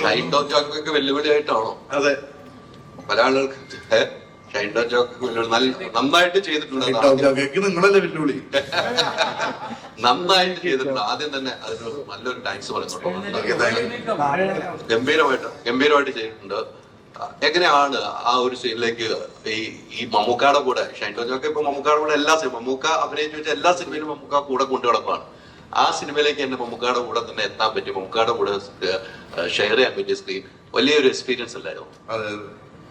ഷൈൻ ടോം ചാക്കോയ്ക്ക് വെല്ലുവിളിയായിട്ടാണോ? അതെ, പല ആളുകൾക്ക് ഷൈൻ ടോം ചാക്കോയ്ക്ക് വെല്ലുവിളി നന്നായിട്ട് ചെയ്തിട്ടുണ്ട്. നിങ്ങളല്ലേ വെല്ലുവിളി? നന്നായിട്ട് ചെയ്തിട്ടുണ്ട്. ആദ്യം തന്നെ അതിനൊരു നല്ലൊരു താങ്ക്സ് പറയുന്നുണ്ട്. ഗംഭീരമായിട്ട് ചെയ്തിട്ടുണ്ട്. എങ്ങനെയാണ് ആ ഒരു സീനിലേക്ക് ഈ മമ്മൂക്കയുടെ കൂടെ ഷൈൻ ടോം ചാക്കോ ഇപ്പൊ മമ്മൂക്കയുടെ കൂടെ മമ്മൂക്ക അഭിനയിച്ചു വെച്ച എല്ലാ സിനിമയിലും മമ്മൂക്ക കൂടെ കൊണ്ടു കിടപ്പാണ്. ആ സിനിമയിലേക്ക് എന്നെ മമ്മൂക്കയുടെ കൂടെ തന്നെ എത്താൻ പറ്റി, മമ്മൂക്കയുടെ കൂടെ ഷെയർ ചെയ്യാൻ പറ്റിയ സ്ക്രീൻ വലിയൊരു എക്സ്പീരിയൻസ് അല്ലായിരുന്നു?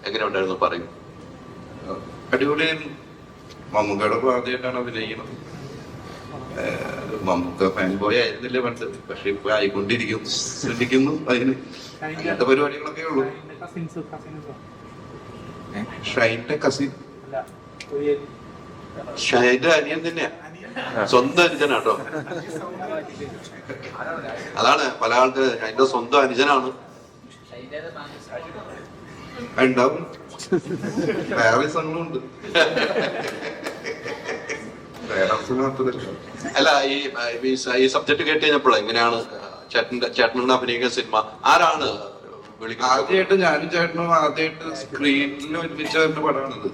എങ്ങനെ ഉണ്ടായിരുന്നു പറയും? അടിപൊളിയായിരുന്നു. മമ്മൂക്കയുടെ ആദ്യമായിട്ടാണ് അഭിനയിക്കുന്നത്. മമ്മൂക്ക ഫാൻ ബോയ് ആയിരുന്നില്ല പണ്ട്, പക്ഷെ ഇപ്പൊ ആയിക്കൊണ്ടിരിക്കുന്നു. ശ്രദ്ധിക്കുന്നു അതിന് അങ്ങനത്തെ പരിപാടികളൊക്കെ ഉള്ളു. ഷൈന്റെ കസിൻ, ഷൈന്റെ അനിയൻ തന്നെയാ, സ്വന്തം അനുജനാട്ടോ. അതാണ് പല ആൾക്ക് ഷൈന്റെ സ്വന്തം അനുജനാണ്. ഉണ്ടാവും, വേറെ സംഘങ്ങളുണ്ട്. അല്ല, ഈ സബ്ജക്ട് കേട്ട് കഴിഞ്ഞപ്പോൾ എങ്ങനെയാണ് ചേട്ടനോട് അഭിനയിക്കുന്ന സിനിമ ആരാണ് വിളിക്കുന്നത്? ആദ്യമായിട്ട് ഞാനും ചേട്ടനും ആദ്യമായിട്ട് സ്ക്രീനിൽ ഒരുമിച്ച് വരുന്ന പടമാണിത്.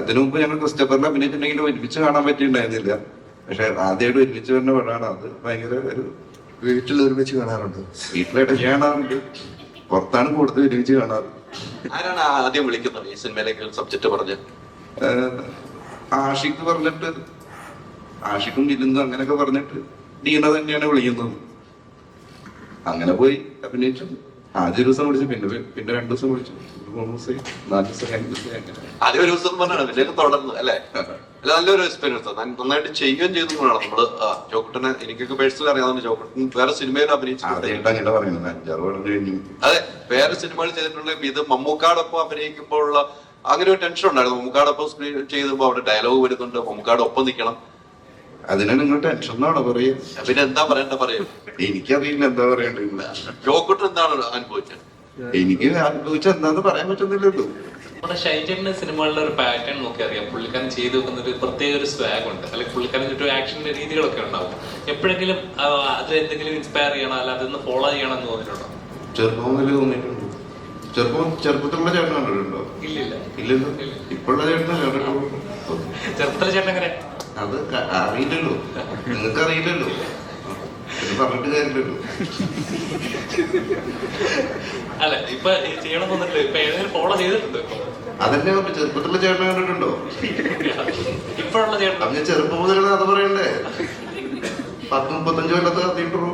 ഇതിനു മുമ്പ് ഞങ്ങൾ ക്രിസ്റ്റഫറിൽ അഭിനയിച്ചിട്ടുണ്ടെങ്കിലും ഒരുമിച്ച് കാണാൻ പറ്റിയിട്ടുണ്ടായിരുന്നില്ല. പക്ഷെ ആദ്യമായിട്ട് ഒരുമിച്ച് വരുന്ന പടമാണ് അത്. ഭയങ്കര ഒരു വീട്ടിൽ ഒരുമിച്ച് കാണാറുണ്ട്, വീട്ടിലിടയ്ക്ക് കാണാറുണ്ട്, പുറത്താണ് കൂടുതൽ ഒരുമിച്ച് കാണാറ്. ആരാണ് ആദ്യം വിളിക്കുന്നത് ഈ സിനിമയിലേക്ക് സബ്ജക്ട് പറഞ്ഞ്? ആഷിക്ക് പറഞ്ഞിട്ട്, ആഷിക്കും വിരുന്നും അങ്ങനെയൊക്കെ പറഞ്ഞിട്ട് ഡീന തന്നെയാണ് വിളിക്കുന്നത്. അങ്ങനെ പോയി അഭിനയിച്ചു. ആദ്യ ദിവസം വിളിച്ചു, പിന്നെ 2 ദിവസം വിളിച്ചു, 3 ദിവസം, 4 ദിവസം, 5 ദിവസം, അങ്ങനെ. ആദ്യം ഒരു ദിവസം പറഞ്ഞാണ്, പിന്നെ തുടർന്ന് അല്ലേ? അല്ല, നല്ലൊരു എക്സ്പീരിയൻസ്, നന്നായിട്ട് ചെയ്യുകയും ചെയ്തു വേണം നമ്മള്. ജോക്കുട്ടനെ എനിക്കൊക്കെ പേഴ്സണലി അറിയാവുന്ന, ജോക്കുട്ടൻ വേറെ സിനിമയിൽ അഭിനയിച്ചു. അങ്ങനെ പറയുന്നത് 5-6 കൊല്ലം കഴിഞ്ഞു. അതെ, വേറെ സിനിമകൾ ചെയ്തിട്ടുണ്ടെങ്കിൽ ഇത് മമ്മൂക്കാടൊപ്പം അഭിനയിക്കുമ്പോഴുള്ള അങ്ങനെ ഒരു ടെൻഷൻ ഉണ്ടായിരുന്നു. മമ്മൂക്കാടൊപ്പം സ്ക്രീൻ ചെയ്തുമ്പോ അവിടെ ഡയലോഗ് വരുന്നുണ്ട്, മമ്മൂക്കാട് ഒപ്പം നിൽക്കണം. അതിനെ നിങ്ങൾ ടെൻഷൻ എന്നാണോ പറയുക? പിന്നെ എന്താ പറയണ്ട പറയും? എനിക്കറിയില്ല എന്താ പറയണ്ടില്ല. ജോക്കുട്ടൻ എന്താണ് അനുഭവിച്ചത്? എനിക്ക് അനുഭവിച്ച എന്താന്ന് പറയാൻ പറ്റുന്നില്ലല്ലോ. നമ്മുടെ ഷൈജന്റെ സിനിമകളിലെ ഒരു പാറ്റേൺ നോക്കി അറിയാം. പുള്ളിക്കാരൻ ചെയ്തു വെക്കുന്ന ഒരു പ്രത്യേക ഒരു സ്വാഗ് ഉണ്ട്, അല്ലെങ്കിൽ പുള്ളിക്കാരൻ ചുറ്റും ആക്ഷന്റെ രീതികളൊക്കെ ഉണ്ടാവും. എപ്പോഴെങ്കിലും അത് എന്തെങ്കിലും ഇൻസ്പയർ ചെയ്യണം, അല്ല അതൊന്ന് ഫോളോ ചെയ്യണം എന്ന് തോന്നിയിട്ടുണ്ടോ? ചെറുപ്പം മുതൽ തോന്നിയിട്ടുണ്ട്. ചെറുപ്പത്തിലുള്ള ചേട്ടൻ കണ്ടിട്ടുണ്ടോ? ഇല്ലല്ലോ. ഇപ്പോഴുള്ള ചേട്ടനെ കണ്ടിട്ടുള്ളൂ. ചെറുപ്പത്തിലെ ചേട്ടൻ എങ്ങനെ? അത് അറിയില്ലല്ലോ, നിങ്ങൾക്ക് അറിയില്ലല്ലോ, പറഞ്ഞിട്ട് കാര്യമില്ലല്ലോ. അല്ല, ഇപ്പൊ ചെയ്യണം തോന്നിട്ടില്ല, ഇപ്പൊ ഏതെങ്കിലും ഫോളോ ചെയ്തിട്ടുണ്ടോ? അതന്നെ ചെറുപ്പത്തിലുള്ള ചേട്ടനെ കണ്ടിട്ടുണ്ടോ? ഇപ്പോഴുള്ള ചേട്ടൻ അത് ഞാൻ ചെറുപ്പം മുതലുള്ള കഥ പറയണ്ടേ? 10-35 കൊല്ലത്തെ കഥയിട്ടുള്ളൂ.